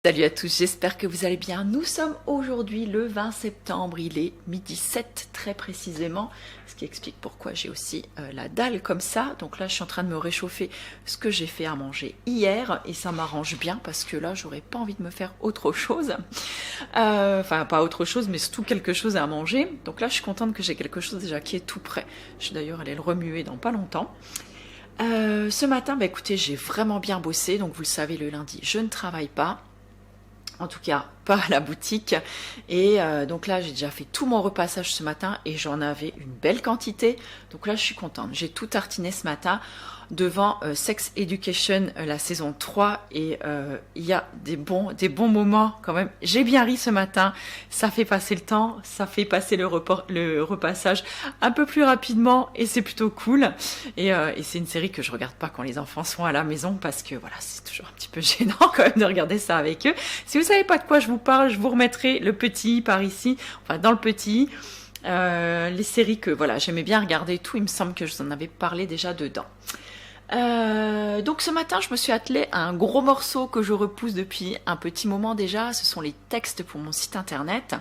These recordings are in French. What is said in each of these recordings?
Salut à tous, j'espère que vous allez bien. Nous sommes aujourd'hui le 20 septembre, il est midi 7 très précisément, ce qui explique pourquoi j'ai aussi la dalle comme ça. Donc là je suis en train de me réchauffer ce que j'ai fait à manger hier et ça m'arrange bien parce que là j'aurais pas envie de me faire autre chose. Enfin pas autre chose mais surtout quelque chose à manger. Donc là je suis contente que j'ai quelque chose déjà qui est tout prêt. Je suis d'ailleurs allée le remuer dans pas longtemps. Ce matin, bah écoutez, j'ai vraiment bien bossé, donc vous le savez, le lundi je ne travaille pas. En tout cas, pas à la boutique. Et donc là, j'ai déjà fait tout mon repassage ce matin et j'en avais une belle quantité. Donc là, je suis contente. J'ai tout tartiné ce matin devant Sex Education, la saison 3. Et il y a des bons moments quand même. J'ai bien ri ce matin. Ça fait passer le temps. Ça fait passer le repassage un peu plus rapidement. Et c'est plutôt cool. Et c'est une série que je regarde pas quand les enfants sont à la maison parce que voilà, c'est toujours un petit peu gênant quand même de regarder ça avec eux. Si vous savez pas de quoi je vous parle, je vous remettrai le petit par ici, enfin dans le petit, les séries que voilà j'aimais bien regarder et tout. Il me semble que je vous en avais parlé déjà dedans. Donc ce matin, je me suis attelée à un gros morceau que je repousse depuis un petit moment déjà. Ce sont les textes pour mon site internet,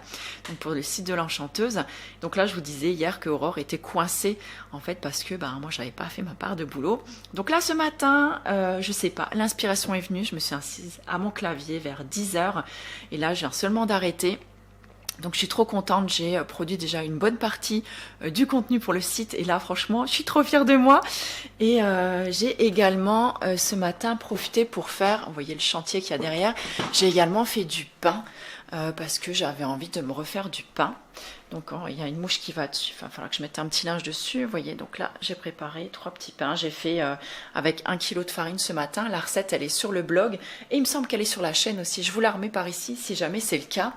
donc pour le site de l'Enchanteuse. Donc là, je vous disais hier que Aurore était coincée en fait parce que moi, j'avais pas fait ma part de boulot. Donc là, ce matin, je sais pas, l'inspiration est venue. Je me suis assise à mon clavier vers 10h et là, je viens seulement d'arrêter. Donc je suis trop contente, j'ai produit déjà une bonne partie du contenu pour le site et là franchement je suis trop fière de moi. Et j'ai également ce matin profité pour faire, vous voyez le chantier qu'il y a derrière, j'ai également fait du pain parce que j'avais envie de me refaire du pain. Donc il y a une mouche qui va dessus, il va falloir que je mette un petit linge dessus. Vous voyez, donc là j'ai préparé 3 petits pains, j'ai fait avec 1 kg de farine ce matin. La recette elle est sur le blog et il me semble qu'elle est sur la chaîne aussi. Je vous la remets par ici si jamais c'est le cas.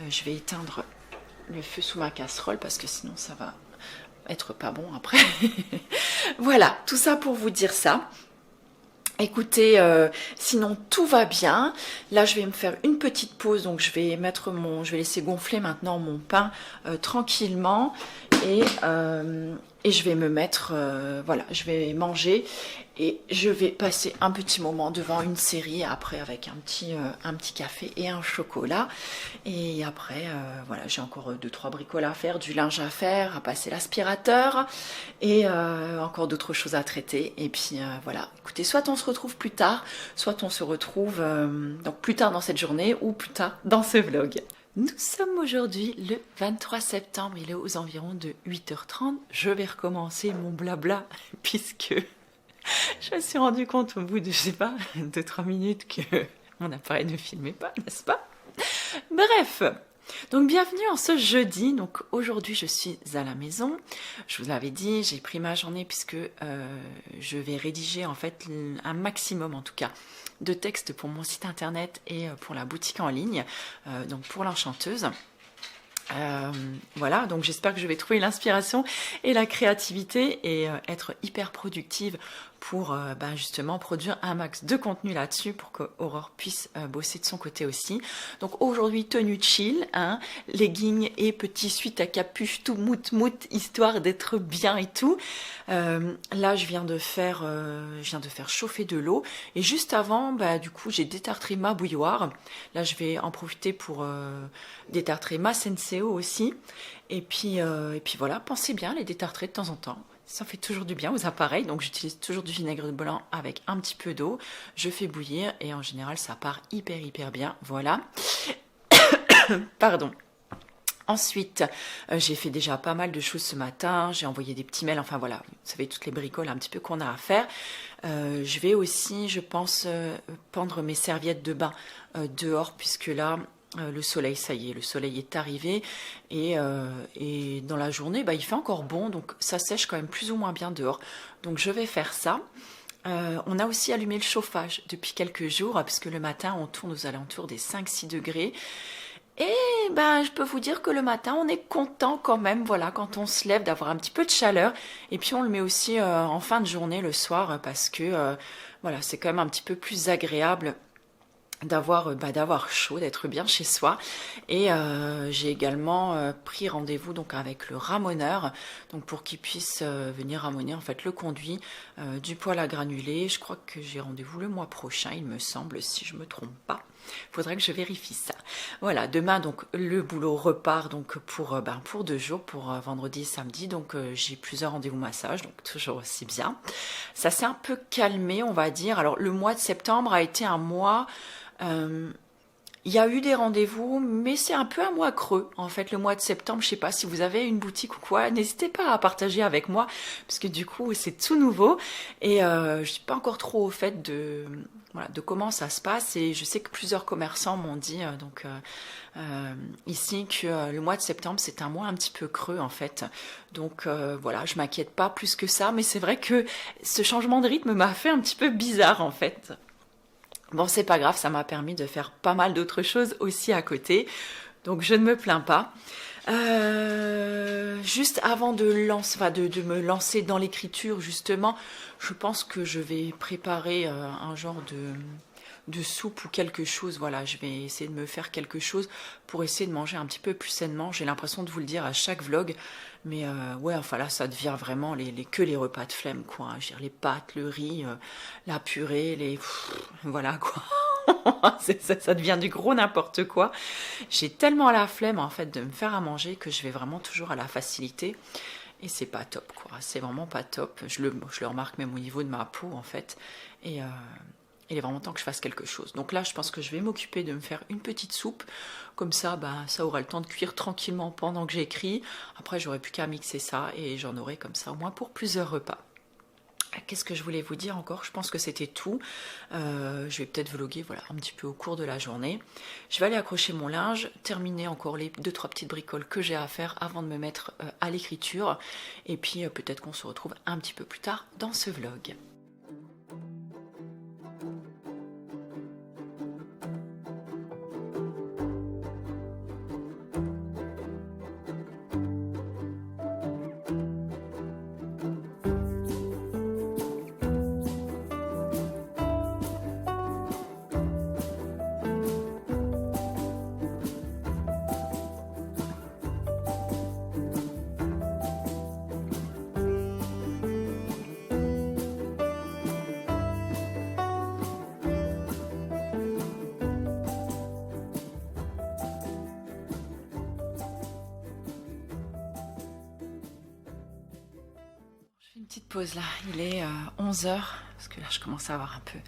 Je vais éteindre le feu sous ma casserole parce que sinon ça va être pas bon après. Voilà, tout ça pour vous dire ça. Écoutez, sinon tout va bien. Là, je vais me faire une petite pause, donc je vais laisser gonfler maintenant mon pain tranquillement et je vais me mettre, voilà, je vais manger et je vais passer un petit moment devant une série après avec un petit café et un chocolat. Et après, voilà, j'ai encore 2-3 bricoles à faire, du linge à faire, à passer l'aspirateur et encore d'autres choses à traiter. Et puis voilà, écoutez, soit on se retrouve plus tard, soit on se retrouve donc plus tard dans cette journée ou plus tard dans ce vlog. Nous sommes aujourd'hui le 23 septembre, il est aux environs de 8h30. Je vais recommencer mon blabla puisque je me suis rendu compte au bout de, je sais pas, 2-3 minutes que mon appareil ne filmait pas, n'est-ce pas? Bref, donc bienvenue en ce jeudi. Donc aujourd'hui je suis à la maison. Je vous l'avais dit, j'ai pris ma journée puisque je vais rédiger en fait un maximum en tout cas de textes pour mon site internet et pour la boutique en ligne, donc pour l'Enchanteuse. Voilà, donc j'espère que je vais trouver l'inspiration et la créativité et être hyper productive pour justement produire un max de contenu là-dessus pour qu'Aurore puisse bosser de son côté aussi. Donc aujourd'hui, tenue chill, hein, leggings et petit suite à capuche tout mout histoire d'être bien et tout. Là, je viens de faire chauffer de l'eau et juste avant, du coup, j'ai détartré ma bouilloire. Là, je vais en profiter pour détartrer ma Senseo aussi. Et puis voilà, pensez bien les détartrer de temps en temps. Ça fait toujours du bien aux appareils, donc j'utilise toujours du vinaigre blanc avec un petit peu d'eau. Je fais bouillir et en général ça part hyper bien. Voilà. Pardon. Ensuite, j'ai fait déjà pas mal de choses ce matin, j'ai envoyé des petits mails, enfin voilà, vous savez toutes les bricoles un petit peu qu'on a à faire. Je vais aussi, je pense, pendre mes serviettes de bain dehors puisque là, le soleil, ça y est, le soleil est arrivé et dans la journée, il fait encore bon, donc ça sèche quand même plus ou moins bien dehors. Donc je vais faire ça. On a aussi allumé le chauffage depuis quelques jours, puisque le matin, on tourne aux alentours des 5-6 degrés. Et je peux vous dire que le matin, on est content quand même, voilà, quand on se lève, d'avoir un petit peu de chaleur. Et puis on le met aussi en fin de journée, le soir, parce que voilà, c'est quand même un petit peu plus agréable d'avoir chaud, d'être bien chez soi. Et j'ai également pris rendez-vous donc avec le ramoneur, donc pour qu'il puisse venir ramoner en fait le conduit du poêle à granulés. Je crois que j'ai rendez-vous le mois prochain, il me semble, si je me trompe pas. Faudrait que je vérifie ça. Voilà, demain donc le boulot repart donc pour 2 jours, pour vendredi et samedi. Donc j'ai plusieurs rendez-vous massage, donc toujours aussi bien. Ça s'est un peu calmé, on va dire. Alors le mois de septembre a été un mois. Il y a eu des rendez-vous, mais c'est un peu un mois creux. En fait, le mois de septembre, je sais pas si vous avez une boutique ou quoi, n'hésitez pas à partager avec moi, parce que du coup, c'est tout nouveau et je suis pas encore trop au fait de comment ça se passe. Et je sais que plusieurs commerçants m'ont dit ici que le mois de septembre, c'est un mois un petit peu creux en fait. Donc voilà, je m'inquiète pas plus que ça, mais c'est vrai que ce changement de rythme m'a fait un petit peu bizarre en fait. Bon, c'est pas grave, ça m'a permis de faire pas mal d'autres choses aussi à côté, donc je ne me plains pas. Juste avant de me lancer dans l'écriture, justement, je pense que je vais préparer un genre de soupe ou quelque chose. Voilà, je vais essayer de me faire quelque chose pour essayer de manger un petit peu plus sainement. J'ai l'impression de vous le dire à chaque vlog, mais ouais, enfin là, ça devient vraiment que les repas de flemme, quoi. Je veux dire, les pâtes, le riz, la purée, voilà, quoi. Ça devient du gros n'importe quoi. J'ai tellement la flemme, en fait, de me faire à manger que je vais vraiment toujours à la facilité. Et c'est pas top, quoi. C'est vraiment pas top. Je le remarque même au niveau de ma peau, en fait. Et il est vraiment temps que je fasse quelque chose. Donc là, je pense que je vais m'occuper de me faire une petite soupe. Comme ça, ça aura le temps de cuire tranquillement pendant que j'écris. Après, j'aurai plus qu'à mixer ça et j'en aurai comme ça au moins pour plusieurs repas. Qu'est-ce que je voulais vous dire encore? Je pense que c'était tout. Je vais peut-être vlogger un petit peu au cours de la journée. Je vais aller accrocher mon linge, terminer encore les 2-3 petites bricoles que j'ai à faire avant de me mettre à l'écriture. Et puis peut-être qu'on se retrouve un petit peu plus tard dans ce vlog. Une petite pause là, il est 11 h, parce que là je commence à avoir un peu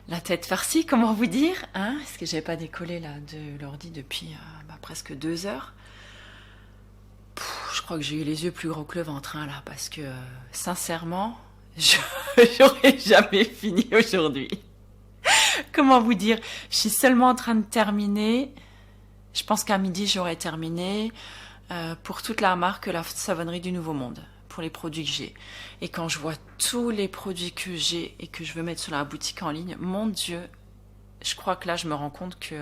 la tête farcie, comment vous dire, hein, parce que j'avais pas décollé là de l'ordi depuis presque 2 heures. Je crois que j'ai eu les yeux plus gros que le ventre là, parce que sincèrement, j'aurais jamais fini aujourd'hui. Comment vous dire, je suis seulement en train de terminer, je pense qu'à midi j'aurai terminé pour toute la marque La Savonnerie du Nouveau Monde. Pour les produits que j'ai. Et quand je vois tous les produits que j'ai et que je veux mettre sur la boutique en ligne, mon Dieu, je crois que là, je me rends compte que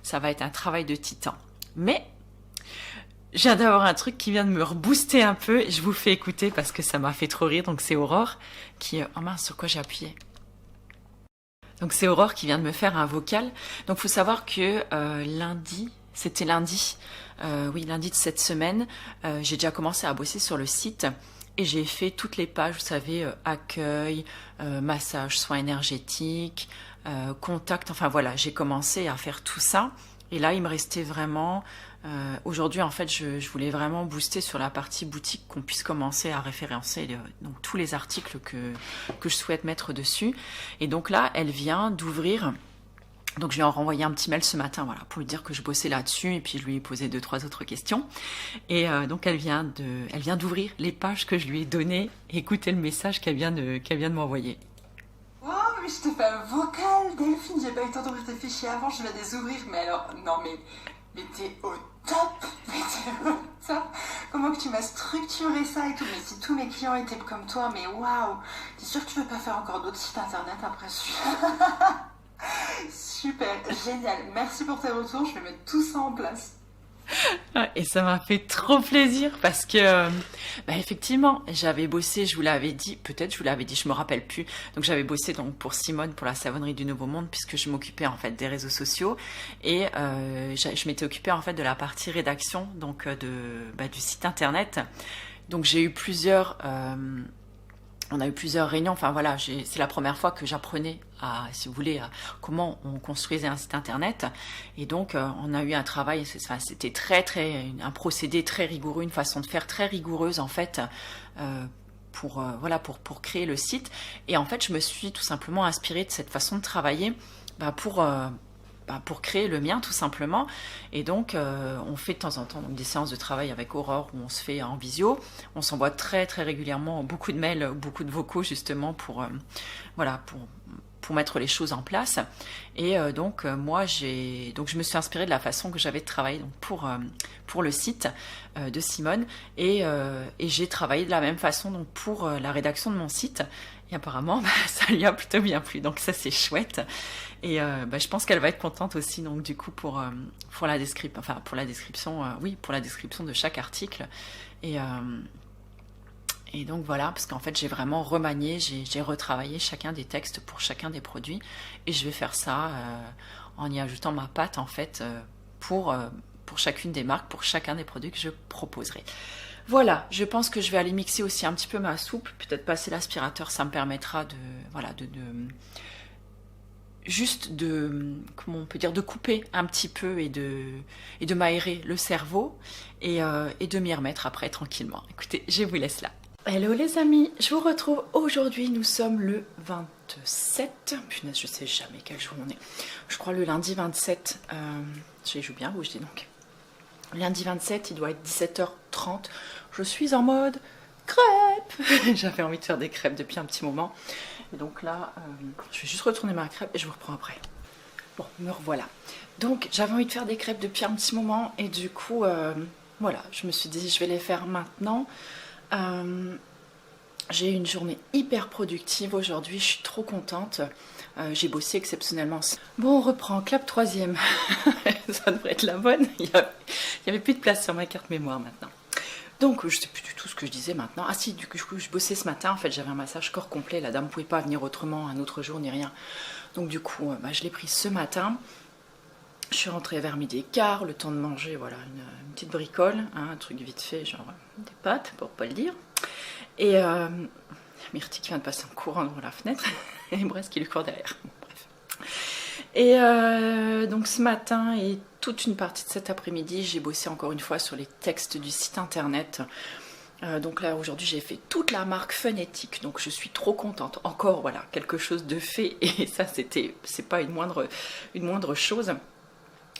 ça va être un travail de titan. Mais, je viens d'avoir un truc qui vient de me rebooster un peu. Je vous fais écouter parce que ça m'a fait trop rire. Donc, c'est Aurore qui... Oh mince, sur quoi j'ai appuyé? Donc, c'est Aurore qui vient de me faire un vocal. Donc, il faut savoir que lundi... C'était lundi, lundi de cette semaine, j'ai déjà commencé à bosser sur le site et j'ai fait toutes les pages, vous savez, accueil, massage, soins énergétiques, contact, enfin voilà, j'ai commencé à faire tout ça. Et là, il me restait vraiment, aujourd'hui en fait, je voulais vraiment booster sur la partie boutique, qu'on puisse commencer à référencer donc, tous les articles que je souhaite mettre dessus. Et donc là, elle vient d'ouvrir... Donc je lui ai renvoyé un petit mail ce matin, voilà, pour lui dire que je bossais là-dessus et puis je lui ai posé 2-3 autres questions. Et donc elle vient d'ouvrir les pages que je lui ai données. Écoutez le message qu'elle vient de m'envoyer. Oh, mais je t'ai fait un vocal, Delphine, j'ai pas eu le temps d'ouvrir tes fichiers avant, je viens de les ouvrir, mais alors, non mais t'es au top, Comment que tu m'as structuré ça et tout, mais si tous mes clients étaient comme toi, mais waouh, t'es sûr que tu veux pas faire encore d'autres sites internet après celui-là? Super, génial, merci pour tes retours, je vais mettre tout ça en place. Et ça m'a fait trop plaisir parce que, effectivement, j'avais bossé, je vous l'avais dit, peut-être je vous l'avais dit, je me rappelle plus. Donc j'avais bossé donc pour Simone, pour la Savonnerie du Nouveau Monde, puisque je m'occupais en fait des réseaux sociaux et je m'étais occupée en fait de la partie rédaction donc du site internet. Donc j'ai eu on a eu plusieurs réunions, enfin voilà, c'est la première fois que j'apprenais si vous voulez, à comment on construisait un site internet. Et donc, on a eu un travail, c'était un procédé très rigoureux, une façon de faire très rigoureuse en fait, pour créer le site. Et en fait, je me suis tout simplement inspirée de cette façon de travailler pour créer le mien tout simplement. Et donc on fait de temps en temps des séances de travail avec Aurore où on se fait en visio, on s'envoie très très régulièrement beaucoup de mails, beaucoup de vocaux justement pour mettre les choses en place. Et moi je me suis inspirée de la façon que j'avais de travailler donc, pour le site de Simone et j'ai travaillé de la même façon donc, pour la rédaction de mon site. Et apparemment, ça lui a plutôt bien plu. Donc ça, c'est chouette. Et je pense qu'elle va être contente aussi, donc du coup, pour la description, pour la description de chaque article. Et donc voilà, parce qu'en fait, j'ai vraiment remanié, j'ai retravaillé chacun des textes pour chacun des produits. Et je vais faire ça en y ajoutant ma patte, en fait, pour chacune des marques, pour chacun des produits que je proposerai. Voilà, je pense que je vais aller mixer aussi un petit peu ma soupe, peut-être passer l'aspirateur, ça me permettra de couper un petit peu et de m'aérer le cerveau et de m'y remettre après tranquillement. Écoutez, je vous laisse là. Hello les amis, je vous retrouve aujourd'hui, nous sommes le 27, punaise je sais jamais quel jour on est, je crois le lundi 27, je joue bien rouge dis donc. Lundi 27, il doit être 17h30. Je suis en mode crêpes. J'avais envie de faire des crêpes depuis un petit moment. Et donc là, je vais juste retourner ma crêpe et je vous reprends après. Bon, me revoilà. Donc, j'avais envie de faire des crêpes depuis un petit moment. Et du coup, voilà, je me suis dit, je vais les faire maintenant. J'ai eu une journée hyper productive aujourd'hui. Je suis trop contente. J'ai bossé exceptionnellement. Bon, on reprend. Clap troisième. Ça devrait être la bonne. Il n'y avait plus de place sur ma carte mémoire maintenant. Donc, je ne sais plus du tout ce que je disais maintenant. Ah si, du coup, je bossais ce matin. En fait, j'avais un massage corps complet. La dame ne pouvait pas venir autrement un autre jour ni rien. Donc, du coup, je l'ai pris ce matin. Je suis rentrée vers 12h15. Le temps de manger, voilà, une petite bricole. Hein, un truc vite fait, genre des pâtes, pour pas le dire. Et Myrtille qui vient de passer en courant devant la fenêtre. Et Brest qui lui court derrière. Bon, bref. Et donc ce matin et toute une partie de cet après-midi, j'ai bossé encore une fois sur les textes du site internet. Donc là aujourd'hui j'ai fait toute la marque phonétique, donc je suis trop contente. Encore voilà, quelque chose de fait et ça c'est pas une moindre chose.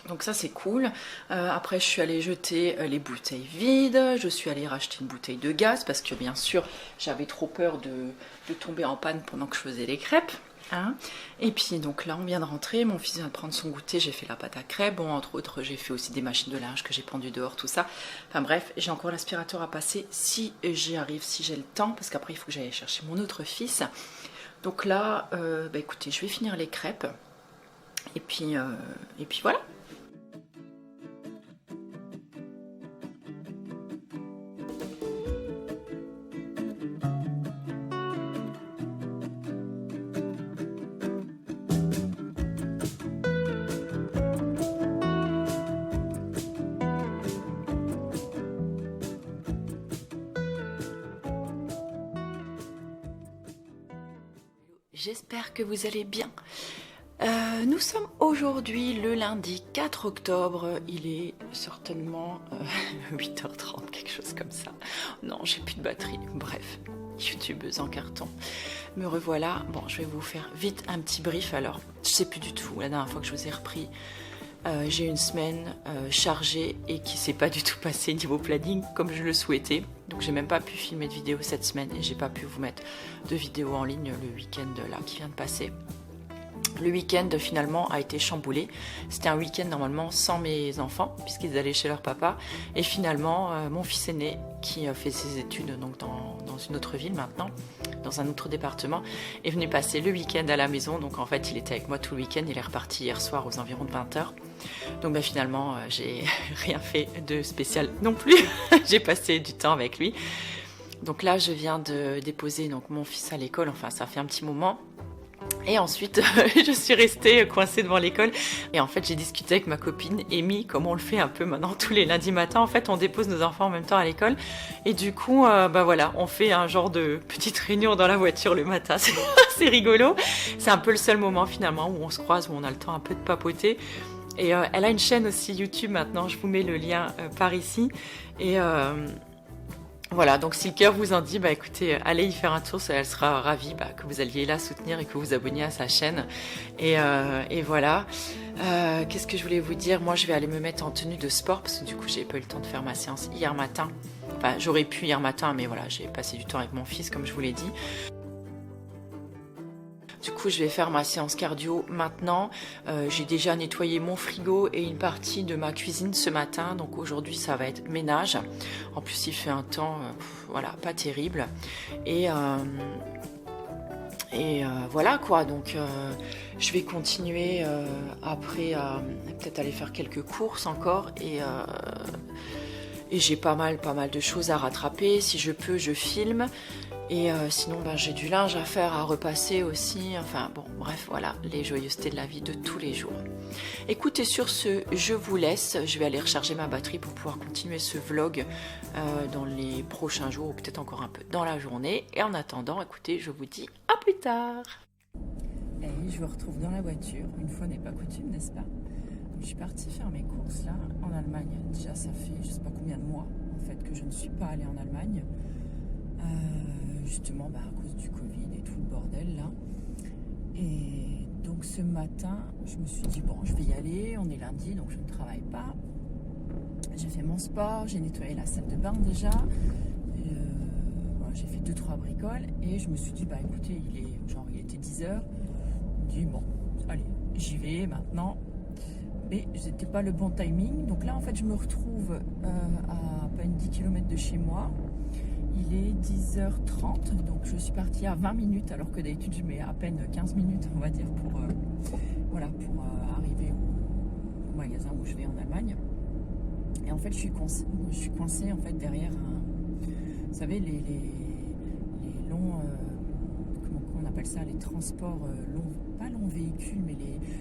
Donc ça c'est cool. Après je suis allée jeter les bouteilles vides, je suis allée racheter une bouteille de gaz parce que bien sûr j'avais trop peur de tomber en panne pendant que je faisais les crêpes. Hein. Et puis donc là on vient de rentrer, mon fils vient de prendre son goûter, j'ai fait la pâte à crêpes, bon entre autres j'ai fait aussi des machines de linge que j'ai pendues dehors, tout ça. Enfin bref, j'ai encore l'aspirateur à passer si j'y arrive, si j'ai le temps, parce qu'après il faut que j'aille chercher mon autre fils. Donc là, écoutez, je vais finir les crêpes et puis voilà. J'espère que vous allez bien. Nous sommes aujourd'hui le lundi 4 octobre. Il est certainement 8h30, quelque chose comme ça. Non, j'ai plus de batterie. Bref, youtubeuse en carton. Me revoilà. Bon, je vais vous faire vite un petit brief. Alors, je sais plus du tout. La dernière fois que je vous ai repris, j'ai une semaine chargée et qui s'est pas du tout passée niveau planning comme je le souhaitais. Donc j'ai même pas pu filmer de vidéo cette semaine et j'ai pas pu vous mettre de vidéo en ligne le week-end là qui vient de passer. Le week-end finalement a été chamboulé. C'était un week-end normalement sans mes enfants puisqu'ils allaient chez leur papa. Et finalement mon fils aîné qui fait ses études donc dans une autre ville maintenant, dans un autre département, est venu passer le week-end à la maison. Donc en fait il était avec moi tout le week-end. Il est reparti hier soir aux environs de 20h. Donc finalement j'ai rien fait de spécial non plus. J'ai passé du temps avec lui. Donc là je viens de déposer donc mon fils à l'école. Enfin ça fait un petit moment. Et ensuite, je suis restée coincée devant l'école. Et en fait, j'ai discuté avec ma copine Amy, comme on le fait un peu maintenant tous les lundis matins. En fait, on dépose nos enfants en même temps à l'école. Et du coup, bah voilà, on fait un genre de petite réunion dans la voiture le matin. C'est rigolo. C'est un peu le seul moment finalement où on se croise, où on a le temps un peu de papoter. Et elle a une chaîne aussi YouTube maintenant. Je vous mets le lien par ici. Et voilà, donc si le cœur vous en dit, bah écoutez, allez y faire un tour, elle sera ravie que vous alliez la soutenir et que vous vous abonniez à sa chaîne. Et voilà. Qu'est-ce que je voulais vous dire? Moi, je vais aller me mettre en tenue de sport parce que du coup, j'ai pas eu le temps de faire ma séance hier matin. Enfin, j'aurais pu hier matin, mais voilà, j'ai passé du temps avec mon fils, comme je vous l'ai dit. Du coup, je vais faire ma séance cardio maintenant. J'ai déjà nettoyé mon frigo et une partie de ma cuisine ce matin. Donc aujourd'hui, ça va être ménage. En plus, il fait un temps, voilà, pas terrible. Et voilà quoi. Donc, je vais continuer après à peut-être aller faire quelques courses encore. Et j'ai pas mal de choses à rattraper. Si je peux, je filme. Et sinon, j'ai du linge à faire, à repasser aussi. Enfin bon, bref, voilà, les joyeusetés de la vie de tous les jours. Écoutez, sur ce, je vous laisse. Je vais aller recharger ma batterie pour pouvoir continuer ce vlog dans les prochains jours, ou peut-être encore un peu dans la journée. Et en attendant, écoutez, je vous dis à plus tard. Et je vous retrouve dans la voiture. Une fois n'est pas coutume, n'est-ce pas? Je suis partie faire mes courses là, en Allemagne. Déjà, ça fait je sais pas combien de mois, en fait, que je ne suis pas allée en Allemagne. Justement à cause du Covid et tout le bordel là. Et donc ce matin, je me suis dit bon, je vais y aller, on est lundi donc je ne travaille pas. J'ai fait mon sport, j'ai nettoyé la salle de bain déjà. Voilà, j'ai fait 2-3 bricoles et je me suis dit écoutez, il était 10h. Je me dis bon, allez, j'y vais maintenant. Mais c'était pas le bon timing. Donc là en fait je me retrouve à peine 10 km de chez moi. Il est 10h30, donc je suis partie à 20 minutes, alors que d'habitude je mets à peine 15 minutes, on va dire, pour arriver au magasin où je vais en Allemagne. Et en fait, je suis coincée en fait, derrière vous savez, les longs, comment on appelle ça, les transports longs, pas longs véhicules, mais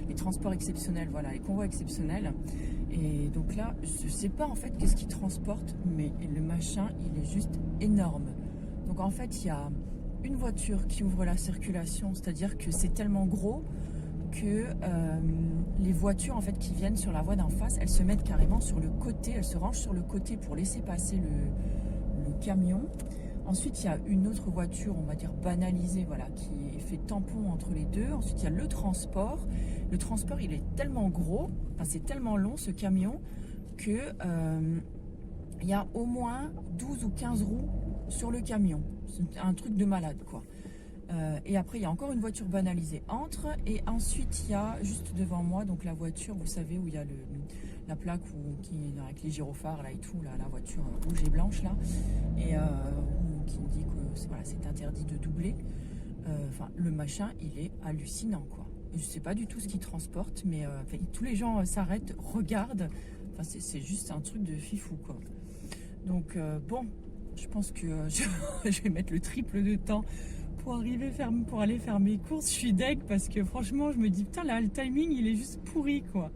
les transports exceptionnels, voilà, les convois exceptionnels. Et donc là, je sais pas en fait qu'est-ce qu'ils transportent, mais le machin, il est juste énorme. Donc en fait, il y a une voiture qui ouvre la circulation, c'est-à-dire que c'est tellement gros que les voitures en fait qui viennent sur la voie d'en face, elles se mettent carrément sur le côté, elles se rangent sur le côté pour laisser passer le camion. Ensuite, il y a une autre voiture, on va dire banalisée, voilà, qui fait tampon entre les deux. Ensuite, il y a le transport. Le transport, il est tellement gros, enfin, c'est tellement long ce camion, que il y a au moins 12 ou 15 roues sur le camion. C'est un truc de malade, quoi. Et après, il y a encore une voiture banalisée entre. Et ensuite, il y a juste devant moi, donc la voiture, vous savez, où il y a la plaque avec les gyrophares là et tout, là, la voiture rouge et blanche là, et qui me dit que voilà, c'est interdit de doubler. Enfin, le machin, il est hallucinant, quoi. Je sais pas du tout ce qu'il transporte, mais tous les gens s'arrêtent, regardent. Enfin, c'est juste un truc de fifou, quoi. Donc bon, je pense que je vais mettre le triple de temps pour aller faire mes courses. Je suis deg parce que franchement, je me dis putain là, le timing, il est juste pourri, quoi.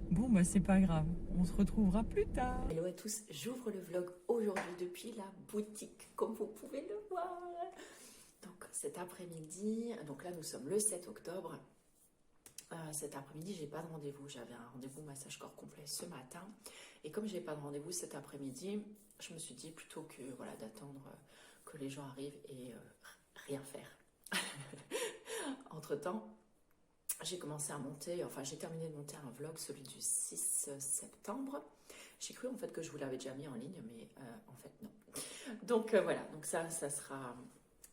Bon, c'est pas grave. On se retrouvera plus tard. Hello à tous, j'ouvre le vlog aujourd'hui depuis la boutique, comme vous pouvez le voir. Donc cet après-midi, donc là nous sommes le 7 octobre. Cet après-midi, j'ai pas de rendez-vous. J'avais un rendez-vous massage corps complet ce matin. Et comme j'ai pas de rendez-vous cet après-midi, je me suis dit plutôt que voilà, d'attendre que les gens arrivent et rien faire. Entre-temps, j'ai commencé à monter, enfin j'ai terminé de monter un vlog, celui du 6 septembre. J'ai cru en fait que je vous l'avais déjà mis en ligne, mais en fait non. Donc voilà, donc ça sera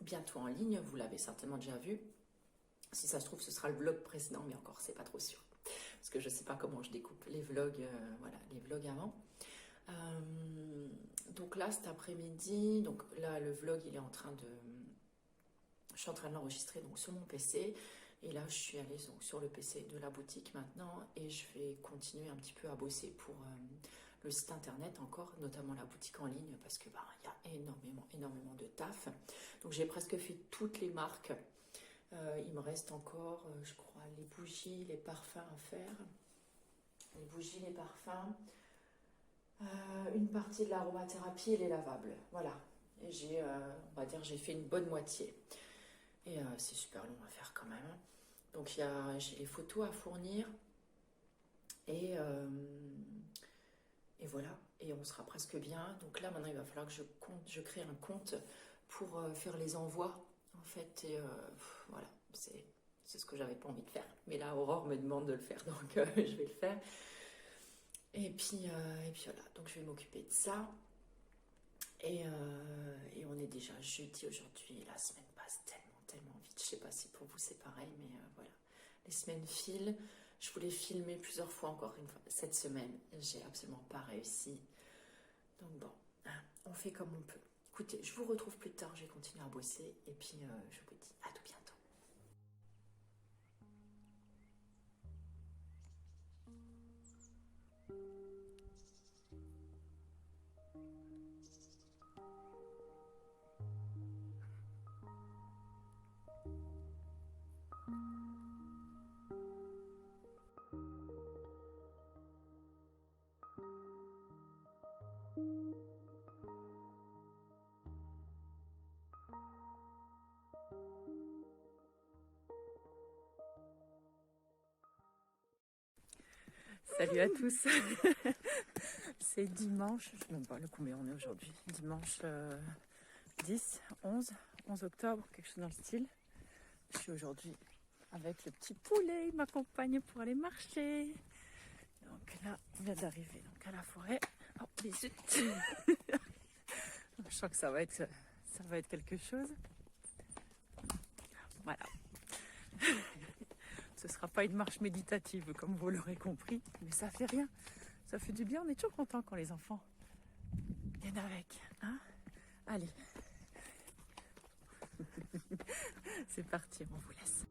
bientôt en ligne, vous l'avez certainement déjà vu. Si ça se trouve, ce sera le vlog précédent, mais encore, c'est pas trop sûr. Parce que je sais pas comment je découpe les vlogs, voilà, les vlogs avant. Donc là, cet après-midi, donc là, le vlog, il est en train de... Je suis en train de l'enregistrer donc sur mon PC. Et là, je suis allée donc, sur le PC de la boutique maintenant. Et je vais continuer un petit peu à bosser pour le site internet encore, notamment la boutique en ligne, parce que il y a énormément de taf. Donc j'ai presque fait toutes les marques Il me reste encore, je crois, les bougies, les parfums à faire. Les bougies, les parfums, une partie de l'aromathérapie et les lavables. Voilà. Et j'ai, on va dire, j'ai fait une bonne moitié. Et c'est super long à faire quand même. Donc j'ai les photos à fournir. Et voilà. Et on sera presque bien. Donc là, maintenant, il va falloir que je crée un compte pour faire les envois. En fait, et voilà, c'est ce que j'avais pas envie de faire. Mais là, Aurore me demande de le faire, donc je vais le faire. Et puis voilà, donc je vais m'occuper de ça. Et on est déjà jeudi aujourd'hui. La semaine passe tellement vite. Je sais pas si pour vous c'est pareil, mais voilà. Les semaines filent. Je voulais filmer plusieurs fois encore une fois cette semaine. J'ai absolument pas réussi. Donc bon, hein, on fait comme on peut. Écoutez, je vous retrouve plus tard, je vais continuer à bosser et puis je vous dis à tout bientôt. Salut à tous. C'est dimanche, je ne sais même pas le combien on est aujourd'hui. Dimanche 11 octobre, quelque chose dans le style. Je suis aujourd'hui avec le petit poulet, il m'accompagne pour aller marcher. Donc là, on vient d'arriver donc à la forêt. Oh, les zut. Je sens que ça va être quelque chose. Voilà. Ce ne sera pas une marche méditative comme vous l'aurez compris, mais ça fait rien. Ça fait du bien, on est toujours content quand les enfants viennent avec. Hein, allez. C'est parti, on vous laisse.